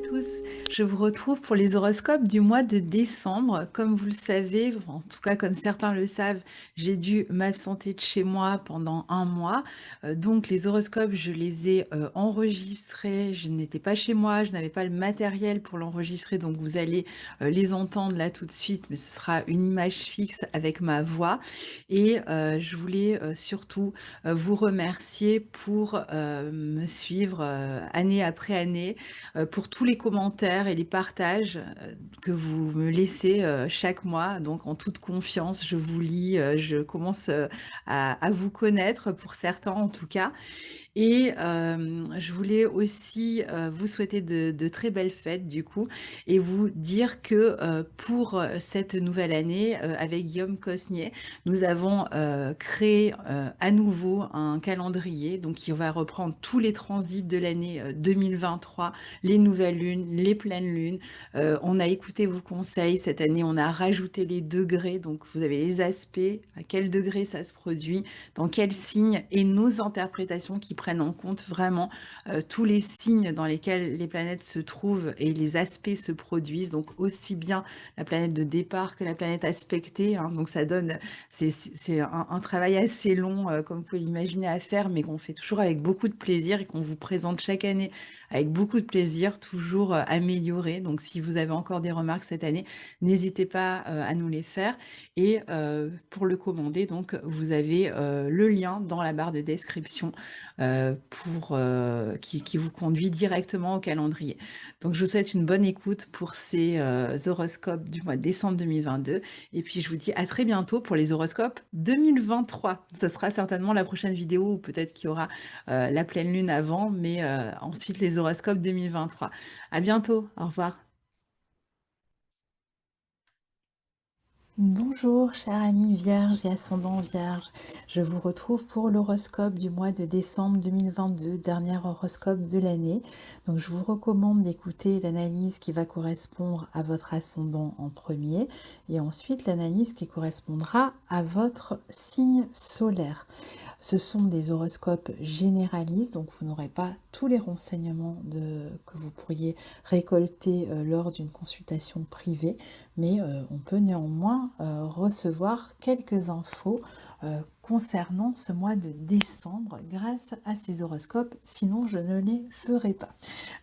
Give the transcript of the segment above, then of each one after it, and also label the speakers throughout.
Speaker 1: tous, je vous retrouve pour les horoscopes du mois de décembre. Comme vous le savez, en tout cas comme certains le savent, j'ai dû m'absenter de chez moi pendant un mois. Donc les horoscopes, je les ai enregistrés. Je n'étais pas chez moi, je n'avais pas le matériel pour l'enregistrer, donc vous allez les entendre là tout de suite, mais ce sera une image fixe avec ma voix. Et je voulais surtout vous remercier pour me suivre année après année, pour tous les commentaires et les partages que vous me laissez chaque mois. Donc en toute confiance, je vous lis, je commence à vous connaître, pour certains en tout cas. Et je voulais aussi vous souhaiter de très belles fêtes du coup et vous dire que pour cette nouvelle année, avec Guillaume Cosnier, nous avons créé à nouveau un calendrier donc qui va reprendre tous les transits de l'année 2023, les nouvelles lunes, les pleines lunes. On a écouté vos conseils cette année, on a rajouté les degrés, donc vous avez les aspects, à quel degré ça se produit, dans quel signe, et nos interprétations qui prennent en compte vraiment tous les signes dans lesquels les planètes se trouvent et les aspects se produisent, donc aussi bien la planète de départ que la planète aspectée, hein. Donc ça donne, c'est un travail assez long, comme vous pouvez l'imaginer, à faire, mais qu'on fait toujours avec beaucoup de plaisir et qu'on vous présente chaque année avec beaucoup de plaisir, toujours amélioré. Donc si vous avez encore des remarques cette année, n'hésitez pas à nous les faire. Et pour le commander, donc, vous avez le lien dans la barre de description qui vous conduit directement au calendrier. Donc, je vous souhaite une bonne écoute pour ces horoscopes du mois de décembre 2022. Et puis, je vous dis à très bientôt pour les horoscopes 2023. Ce sera certainement la prochaine vidéo, ou peut-être qu'il y aura la pleine lune avant, mais ensuite les horoscopes 2023. À bientôt. Au revoir. Bonjour, chère amie Vierge et ascendant Vierge. Je vous retrouve pour l'horoscope du mois de décembre 2022, dernier horoscope de l'année. Donc, je vous recommande d'écouter l'analyse qui va correspondre à votre ascendant en premier et ensuite l'analyse qui correspondra à votre signe solaire. Ce sont des horoscopes généralistes, donc vous n'aurez pas tous les renseignements que vous pourriez récolter lors d'une consultation privée, mais on peut néanmoins recevoir quelques infos concernant ce mois de décembre grâce à ces horoscopes, sinon je ne les ferai pas.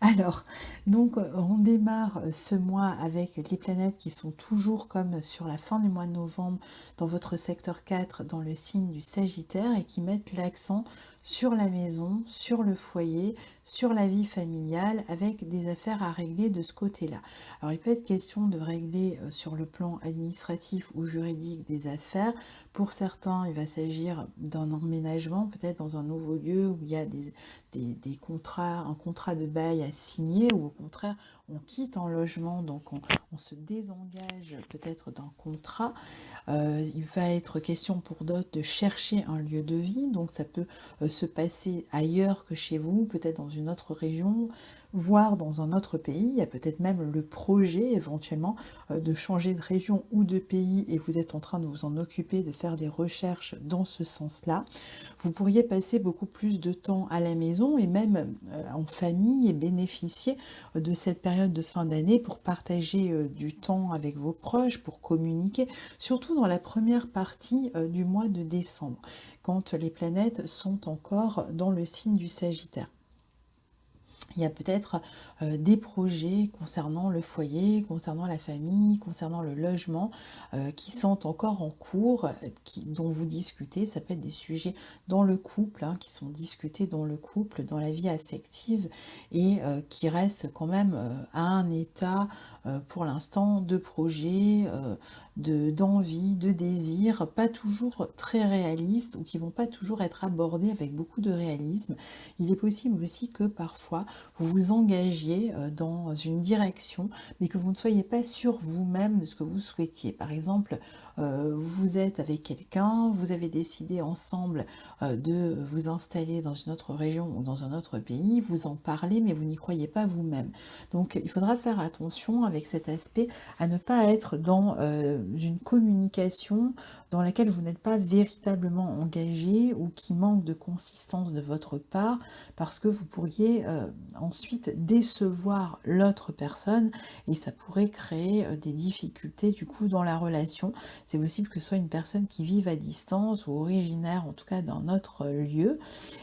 Speaker 1: Alors, donc on démarre ce mois avec les planètes qui sont toujours comme sur la fin du mois de novembre dans votre secteur 4, dans le signe du Sagittaire, et qui mettent l'accent sur la maison, sur le foyer, sur la vie familiale, avec des affaires à régler de ce côté-là. Alors il peut être question de régler sur le plan administratif ou juridique des affaires. Pour certains, il va s'agir d'un emménagement, peut-être dans un nouveau lieu où il y a des contrats, un contrat de bail à signer, ou au contraire, on quitte un logement, donc on se désengage peut-être d'un contrat. Il va être question pour d'autres de chercher un lieu de vie, donc ça peut se passer ailleurs que chez vous, peut-être dans une autre région, voire dans un autre pays. Il y a peut-être même le projet éventuellement de changer de région ou de pays, et vous êtes en train de vous en occuper, de faire des recherches dans ce sens-là. Vous pourriez passer beaucoup plus de temps à la maison et même en famille, et bénéficier de cette période de fin d'année pour partager du temps avec vos proches, pour communiquer, surtout dans la première partie du mois de décembre, quand les planètes sont encore dans le signe du Sagittaire. Il y a peut-être des projets concernant le foyer, concernant la famille, concernant le logement, qui sont encore en cours, dont vous discutez. Ça peut être des sujets dans le couple, hein, qui sont discutés dans le couple, dans la vie affective, et qui restent quand même à un état, pour l'instant, de projet, d'envie, de désir, pas toujours très réaliste, ou qui vont pas toujours être abordés avec beaucoup de réalisme. Il est possible aussi que parfois vous vous engagiez dans une direction, mais que vous ne soyez pas sûr vous-même de ce que vous souhaitiez. Par exemple, vous êtes avec quelqu'un, vous avez décidé ensemble de vous installer dans une autre région ou dans un autre pays, vous en parlez, mais vous n'y croyez pas vous-même. Donc il faudra faire attention avec cet aspect à ne pas être dans une communication dans laquelle vous n'êtes pas véritablement engagé, ou qui manque de consistance de votre part, parce que vous pourriez ensuite décevoir l'autre personne et ça pourrait créer des difficultés du coup dans la relation. C'est possible que ce soit une personne qui vive à distance ou originaire en tout cas d'un autre lieu.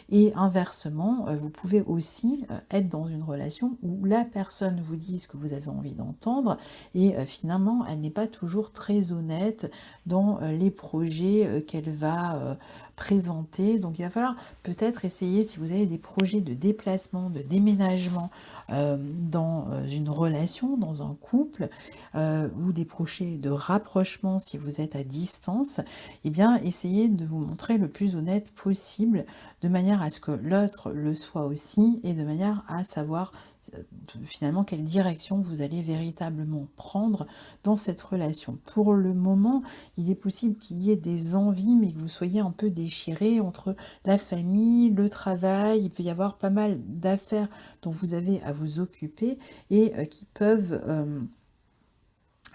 Speaker 1: Et inversement, vous pouvez aussi être dans une relation où la personne vous dit ce que vous avez envie d'entendre et finalement, elle n'est pas toujours très honnête dans les projets qu'elle va présenter. Donc il va falloir peut-être essayer, si vous avez des projets de déplacement, de déménagement dans une relation, dans un couple, ou des projets de rapprochement si vous êtes à distance, eh bien essayez de vous montrer le plus honnête possible de manière à ce que l'autre le soit aussi et de manière à savoir finalement quelle direction vous allez véritablement prendre dans cette relation. Pour le moment, il est possible qu'il y ait des envies, mais que vous soyez un peu déchiré entre la famille, le travail. Il peut y avoir pas mal d'affaires dont vous avez à vous occuper et qui peuvent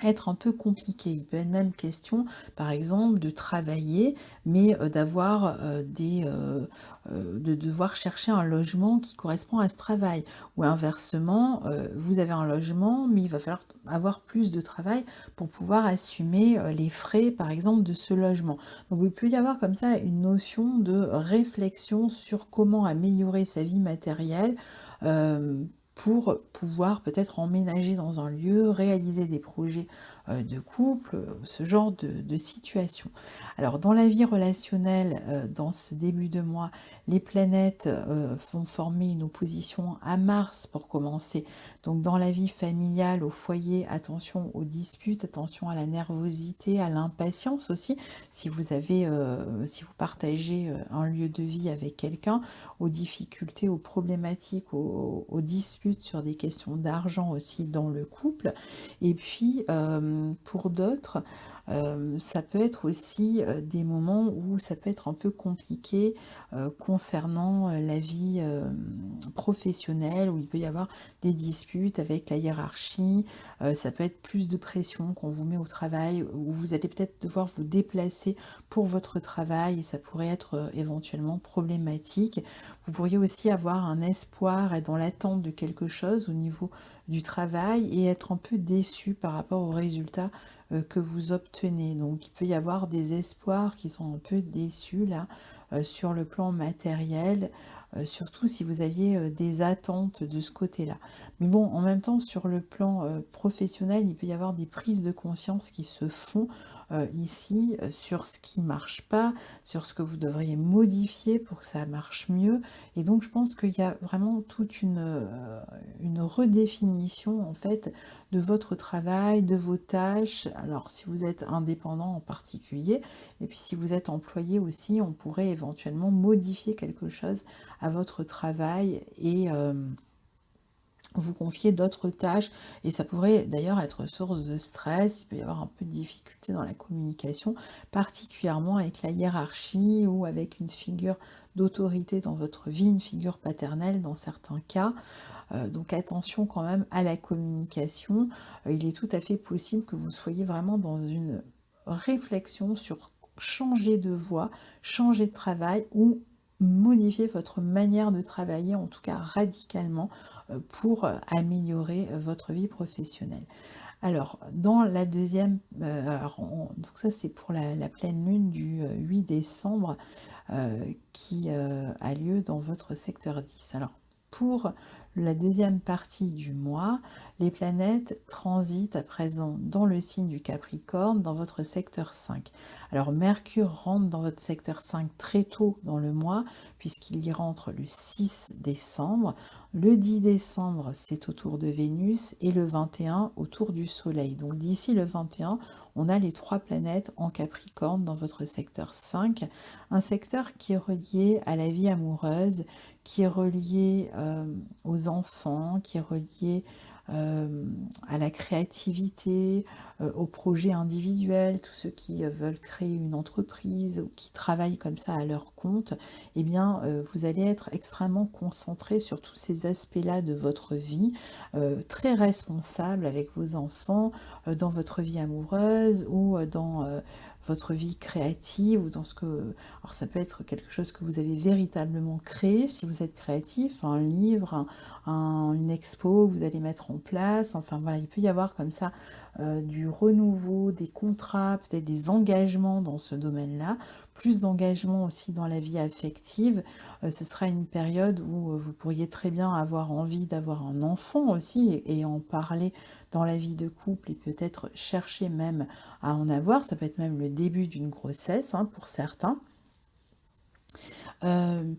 Speaker 1: être un peu compliqué. Il peut être même question, par exemple, de travailler, mais d'avoir de devoir chercher un logement qui correspond à ce travail. Ou inversement, vous avez un logement, mais il va falloir avoir plus de travail pour pouvoir assumer les frais, par exemple, de ce logement. Donc il peut y avoir comme ça une notion de réflexion sur comment améliorer sa vie matérielle. Pour pouvoir peut-être emménager dans un lieu, réaliser des projets de couple, ce genre de situation. Alors dans la vie relationnelle, dans ce début de mois, les planètes font former une opposition à Mars pour commencer. Donc dans la vie familiale, au foyer, attention aux disputes, attention à la nervosité, à l'impatience aussi. Si vous avez, si vous partagez un lieu de vie avec quelqu'un, aux difficultés, aux problématiques, aux disputes sur des questions d'argent aussi dans le couple. Et puis, pour d'autres, ça peut être aussi des moments où ça peut être un peu compliqué concernant la vie professionnelle, où il peut y avoir des disputes avec la hiérarchie, ça peut être plus de pression qu'on vous met au travail, où vous allez peut-être devoir vous déplacer pour votre travail et ça pourrait être éventuellement problématique. Vous pourriez aussi avoir un espoir, être dans l'attente de quelque chose au niveau du travail et être un peu déçu par rapport aux résultats que vous obtenez. Donc il peut y avoir des espoirs qui sont un peu déçus là sur le plan matériel, surtout si vous aviez des attentes de ce côté-là. Mais bon, en même temps, sur le plan professionnel, il peut y avoir des prises de conscience qui se font ici sur ce qui marche pas, sur ce que vous devriez modifier pour que ça marche mieux. Et donc je pense qu'il y a vraiment toute une redéfinition en fait de votre travail, de vos tâches. Alors si vous êtes indépendant en particulier, et puis si vous êtes employé aussi, on pourrait éventuellement modifier quelque chose à votre travail et vous confier d'autres tâches et ça pourrait d'ailleurs être source de stress, il peut y avoir un peu de difficulté dans la communication, particulièrement avec la hiérarchie ou avec une figure d'autorité dans votre vie, une figure paternelle dans certains cas. Donc attention quand même à la communication. Il est tout à fait possible que vous soyez vraiment dans une réflexion sur changer de voie, changer de travail ou modifier votre manière de travailler, en tout cas radicalement, pour améliorer votre vie professionnelle. Alors, dans la deuxième, donc ça c'est pour la pleine lune du 8 décembre qui a lieu dans votre secteur 10. Alors, pour la deuxième partie du mois, les planètes transitent à présent dans le signe du Capricorne, dans votre secteur 5. Alors Mercure rentre dans votre secteur 5 très tôt dans le mois, puisqu'il y rentre le 6 décembre. Le 10 décembre, c'est autour de Vénus, et le 21 autour du Soleil. Donc d'ici le 21, on a les trois planètes en Capricorne dans votre secteur 5, un secteur qui est relié à la vie amoureuse, qui est relié aux enfants, qui est relié à la créativité, aux projets individuels, tous ceux qui veulent créer une entreprise ou qui travaillent comme ça à leur compte, eh bien, vous allez être extrêmement concentré sur tous ces aspects-là de votre vie, très responsable avec vos enfants, dans votre vie amoureuse ou dans votre vie créative ou dans ce que... Alors ça peut être quelque chose que vous avez véritablement créé si vous êtes créatif, un livre, une expo que vous allez mettre en place. Enfin voilà, il peut y avoir comme ça du renouveau, des contrats, peut-être des engagements dans ce domaine-là, plus d'engagement aussi dans la vie affective. Ce sera une période où vous pourriez très bien avoir envie d'avoir un enfant aussi et en parler dans la vie de couple et peut-être chercher même à en avoir. Ça peut être même le début d'une grossesse hein, pour certains.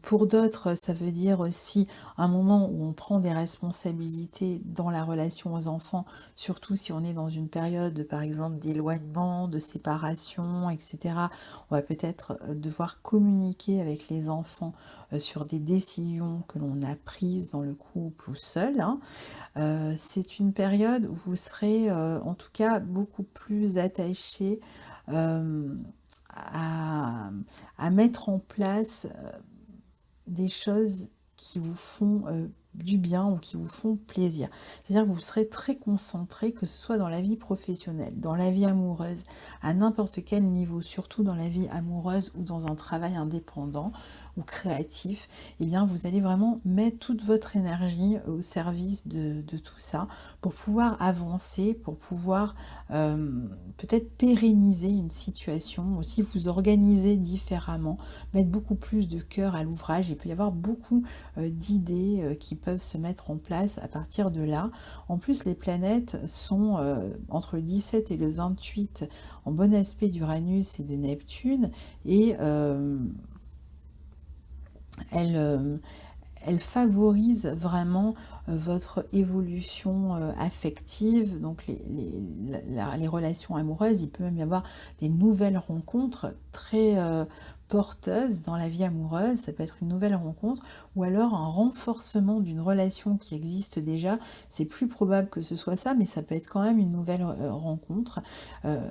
Speaker 1: Pour d'autres, ça veut dire aussi un moment où on prend des responsabilités dans la relation aux enfants, surtout si on est dans une période, par exemple, d'éloignement, de séparation, etc. On va peut-être devoir communiquer avec les enfants sur des décisions que l'on a prises dans le couple ou seul, hein. C'est une période où vous serez en tout cas beaucoup plus attaché euh, à, à mettre en place des choses qui vous font du bien ou qui vous font plaisir. C'est-à-dire que vous serez très concentré, que ce soit dans la vie professionnelle, dans la vie amoureuse, à n'importe quel niveau, surtout dans la vie amoureuse ou dans un travail indépendant ou créatif, eh bien vous allez vraiment mettre toute votre énergie au service de tout ça pour pouvoir avancer, pour pouvoir peut-être pérenniser une situation, aussi vous organiser différemment, mettre beaucoup plus de cœur à l'ouvrage. Il peut y avoir beaucoup d'idées qui peuvent se mettre en place à partir de là. En plus, les planètes sont entre le 17 et le 28 en bon aspect d'Uranus et de Neptune et elles, elle favorise vraiment votre évolution affective, donc les relations amoureuses. Il peut même y avoir des nouvelles rencontres très porteuses dans la vie amoureuse. Ça peut être une nouvelle rencontre ou alors un renforcement d'une relation qui existe déjà. C'est plus probable que ce soit ça, mais ça peut être quand même une nouvelle rencontre.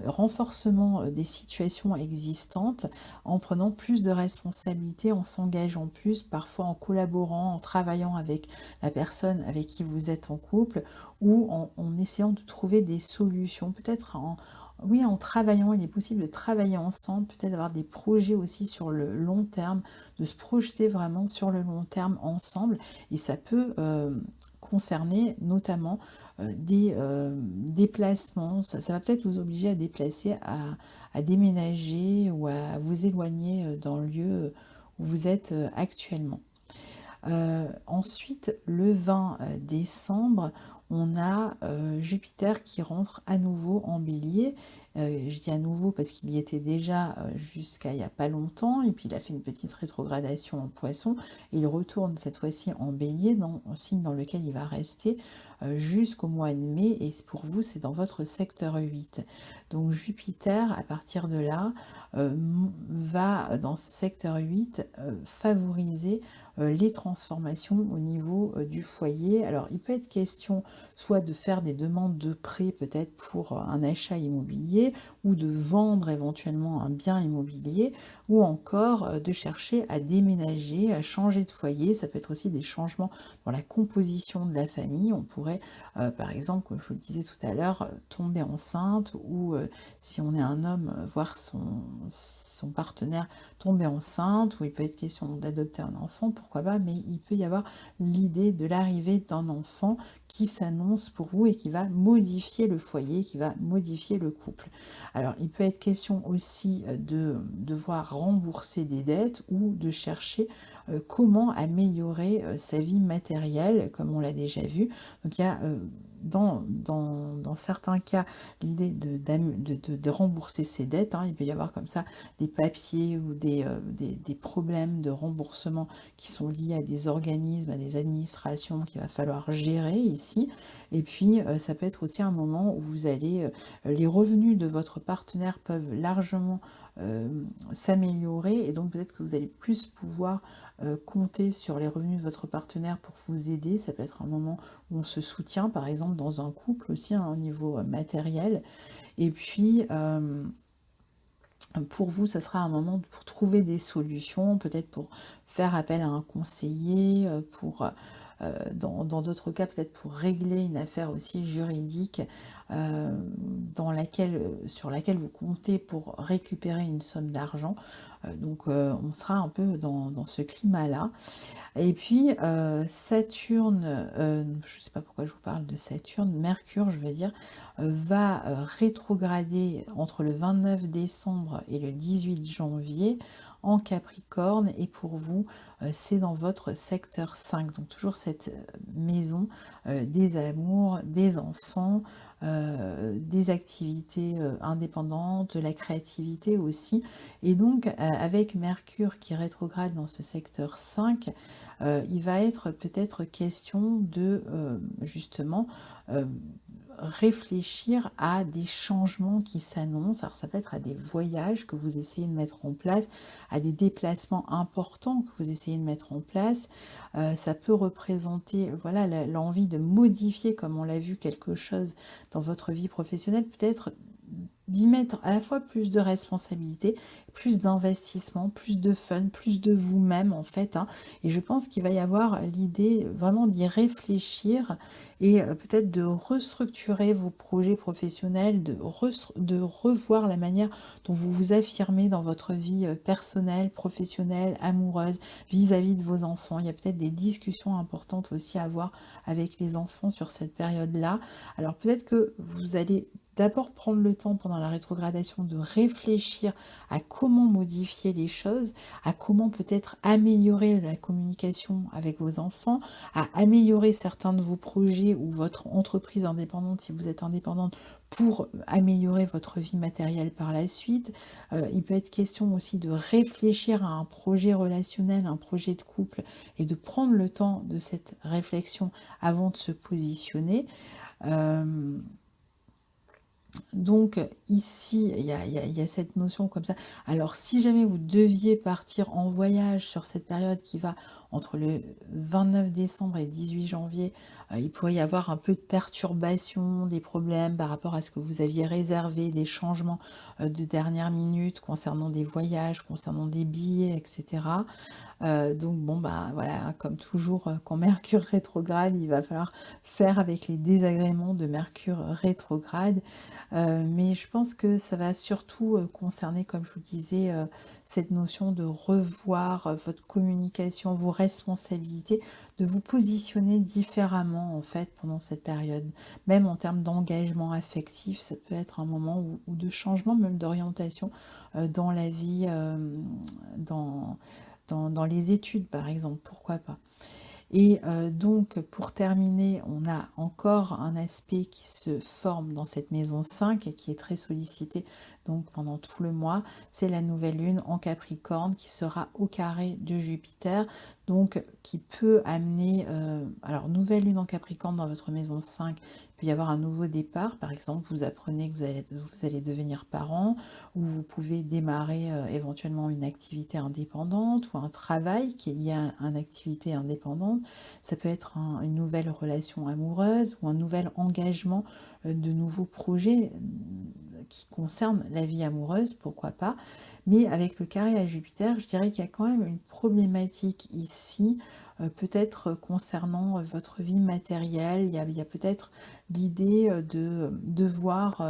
Speaker 1: Renforcement des situations existantes en prenant plus de responsabilités, en s'engageant plus, parfois en collaborant, en travaillant avec la personne avec qui vous êtes en couple ou en essayant de trouver des solutions. Peut-être oui, en travaillant, il est possible de travailler ensemble, peut-être avoir des projets aussi sur le long terme, de se projeter vraiment sur le long terme ensemble. Et ça peut concerner notamment des déplacements. Ça va peut-être vous obliger à déplacer, à déménager ou à vous éloigner dans le lieu où vous êtes actuellement. Ensuite, le 20 décembre, on a Jupiter qui rentre à nouveau en Bélier. Je dis à nouveau parce qu'il y était déjà jusqu'à il n'y a pas longtemps, et puis il a fait une petite rétrogradation en Poisson, et il retourne cette fois-ci en Bélier, un signe dans lequel il va rester jusqu'au mois de mai, et pour vous, c'est dans votre secteur 8. Donc Jupiter, à partir de là, va dans ce secteur 8 favoriser les transformations au niveau du foyer. Alors, il peut être question soit de faire des demandes de prêt peut-être pour un achat immobilier ou de vendre éventuellement un bien immobilier ou encore de chercher à déménager, à changer de foyer. Ça peut être aussi des changements dans la composition de la famille. On pourrait, par exemple, comme je vous le disais tout à l'heure, tomber enceinte ou si on est un homme, voir son partenaire tomber enceinte, ou il peut être question d'adopter un enfant, pourquoi pas, mais il peut y avoir l'idée de l'arrivée d'un enfant qui s'annonce pour vous et qui va modifier le foyer, qui va modifier le couple. Alors, il peut être question aussi de devoir rembourser des dettes ou de chercher comment améliorer sa vie matérielle, comme on l'a déjà vu. Donc, il y a dans certains cas l'idée de rembourser ses dettes, hein. Il peut y avoir comme ça des papiers ou des problèmes de remboursement qui sont liés à des organismes, à des administrations qu'il va falloir gérer ici. Et puis, ça peut être aussi un moment où vous allez, les revenus de votre partenaire peuvent largement s'améliorer, et donc peut-être que vous allez plus pouvoir compter sur les revenus de votre partenaire pour vous aider. Ça peut être un moment où on se soutient, par exemple dans un couple aussi, hein, au niveau matériel. Et puis, pour vous, ça sera un moment pour trouver des solutions, peut-être pour faire appel à un conseiller, dans d'autres cas, peut-être pour régler une affaire aussi juridique sur laquelle vous comptez pour récupérer une somme d'argent. Donc on sera un peu dans ce climat-là. Et puis Saturne, je ne sais pas pourquoi je vous parle de Saturne, Mercure, je veux dire, va rétrograder entre le 29 décembre et le 18 janvier en Capricorne, et pour vous, c'est dans votre secteur 5, donc toujours cette maison des amours, des enfants, des activités indépendantes, de la créativité aussi. Et donc, avec Mercure qui rétrograde dans ce secteur 5, il va être peut-être question de justement euh, réfléchir à des changements qui s'annoncent. Alors ça peut être à des voyages que vous essayez de mettre en place, à des déplacements importants que vous essayez de mettre en place. Ça peut représenter voilà, l'envie de modifier, comme on l'a vu, quelque chose dans votre vie professionnelle, peut-être d'y mettre à la fois plus de responsabilité, plus d'investissement, plus de fun, plus de vous-même en fait, hein. Et je pense qu'il va y avoir l'idée vraiment d'y réfléchir et peut-être de restructurer vos projets professionnels, de revoir la manière dont vous vous affirmez dans votre vie personnelle, professionnelle, amoureuse, vis-à-vis de vos enfants. Il y a peut-être des discussions importantes aussi à avoir avec les enfants sur cette période-là. Alors peut-être que vous allez d'abord prendre le temps pendant la rétrogradation de réfléchir à comment modifier les choses, à comment peut-être améliorer la communication avec vos enfants, à améliorer certains de vos projets ou votre entreprise indépendante si vous êtes indépendante pour améliorer votre vie matérielle par la suite. Il peut être question aussi de réfléchir à un projet relationnel, un projet de couple et de prendre le temps de cette réflexion avant de se positionner. Euh, donc ici, il y a cette notion comme ça. Alors si jamais vous deviez partir en voyage sur cette période qui va entre le 29 décembre et le 18 janvier, il pourrait y avoir un peu de perturbation, des problèmes par rapport à ce que vous aviez réservé, des changements de dernière minute concernant des voyages, concernant des billets, etc. Donc bon bah voilà, comme toujours quand Mercure rétrograde, il va falloir faire avec les désagréments de Mercure rétrograde. Mais je pense que ça va surtout concerner, comme je vous disais, cette notion de revoir votre communication, vos responsabilités, de vous positionner différemment en fait pendant cette période. Même en termes d'engagement affectif, ça peut être un moment ou de changement, même d'orientation dans la vie, dans les études par exemple, pourquoi pas. Et donc, pour terminer, on a encore un aspect qui se forme dans cette maison 5 et qui est très sollicité donc pendant tout le mois. C'est la nouvelle lune en Capricorne qui sera au carré de Jupiter, donc qui peut amener... alors, nouvelle lune en Capricorne dans votre maison 5, il peut y avoir un nouveau départ. Par exemple, vous apprenez que vous allez devenir parent, ou vous pouvez démarrer éventuellement une activité indépendante ou un travail qui est lié à une activité indépendante. Ça peut être une nouvelle relation amoureuse ou un nouvel engagement de nouveaux projets qui concernent la vie amoureuse, pourquoi pas. Mais avec le carré à Jupiter, je dirais qu'il y a quand même une problématique ici, peut-être concernant votre vie matérielle. Il y a peut-être l'idée de devoir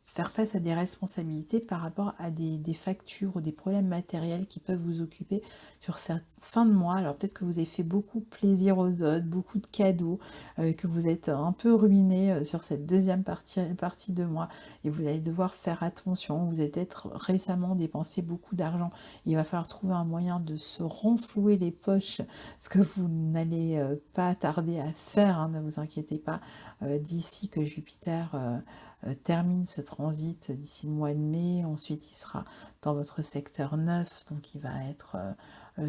Speaker 1: faire face à des responsabilités par rapport à des factures ou des problèmes matériels qui peuvent vous occuper sur cette fin de mois. Alors peut-être que vous avez fait beaucoup plaisir aux autres, beaucoup de cadeaux, que vous êtes un peu ruiné sur cette deuxième partie de mois et vous allez devoir faire attention. Vous avez peut-être récemment dépensé beaucoup d'argent. Il va falloir trouver un moyen de se renflouer les poches, ce que vous n'allez pas tarder à faire, hein, ne vous inquiétez pas, d'ici que Jupiter termine ce transit d'ici le mois de mai. Ensuite, il sera dans votre secteur 9, donc il va être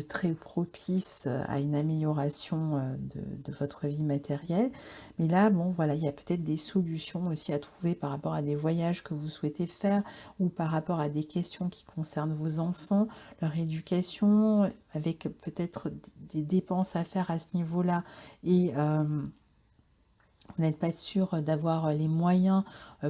Speaker 1: très propice à une amélioration de votre vie matérielle. Mais là, bon, voilà, il y a peut-être des solutions aussi à trouver par rapport à des voyages que vous souhaitez faire ou par rapport à des questions qui concernent vos enfants, leur éducation, avec peut-être des dépenses à faire à ce niveau-là et vous n'êtes pas sûr d'avoir les moyens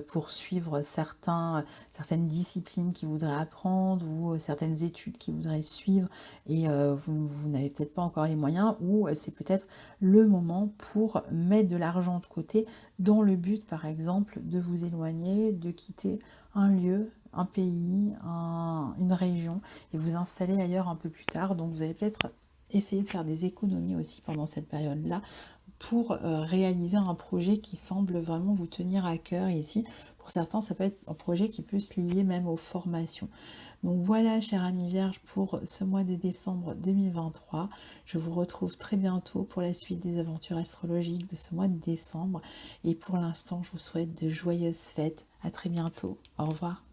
Speaker 1: pour suivre certaines disciplines qu'ils voudraient apprendre ou certaines études qu'ils voudraient suivre et vous n'avez peut-être pas encore les moyens, ou c'est peut-être le moment pour mettre de l'argent de côté dans le but, par exemple, de vous éloigner, de quitter un lieu, un pays, une région et vous installer ailleurs un peu plus tard. Donc vous allez peut-être essayer de faire des économies aussi pendant cette période-là pour réaliser un projet qui semble vraiment vous tenir à cœur. Ici, pour certains, ça peut être un projet qui peut se lier même aux formations. Donc voilà, chers amis vierges, pour ce mois de décembre 2023. Je vous retrouve très bientôt pour la suite des aventures astrologiques de ce mois de décembre. Et pour l'instant, je vous souhaite de joyeuses fêtes. À très bientôt. Au revoir.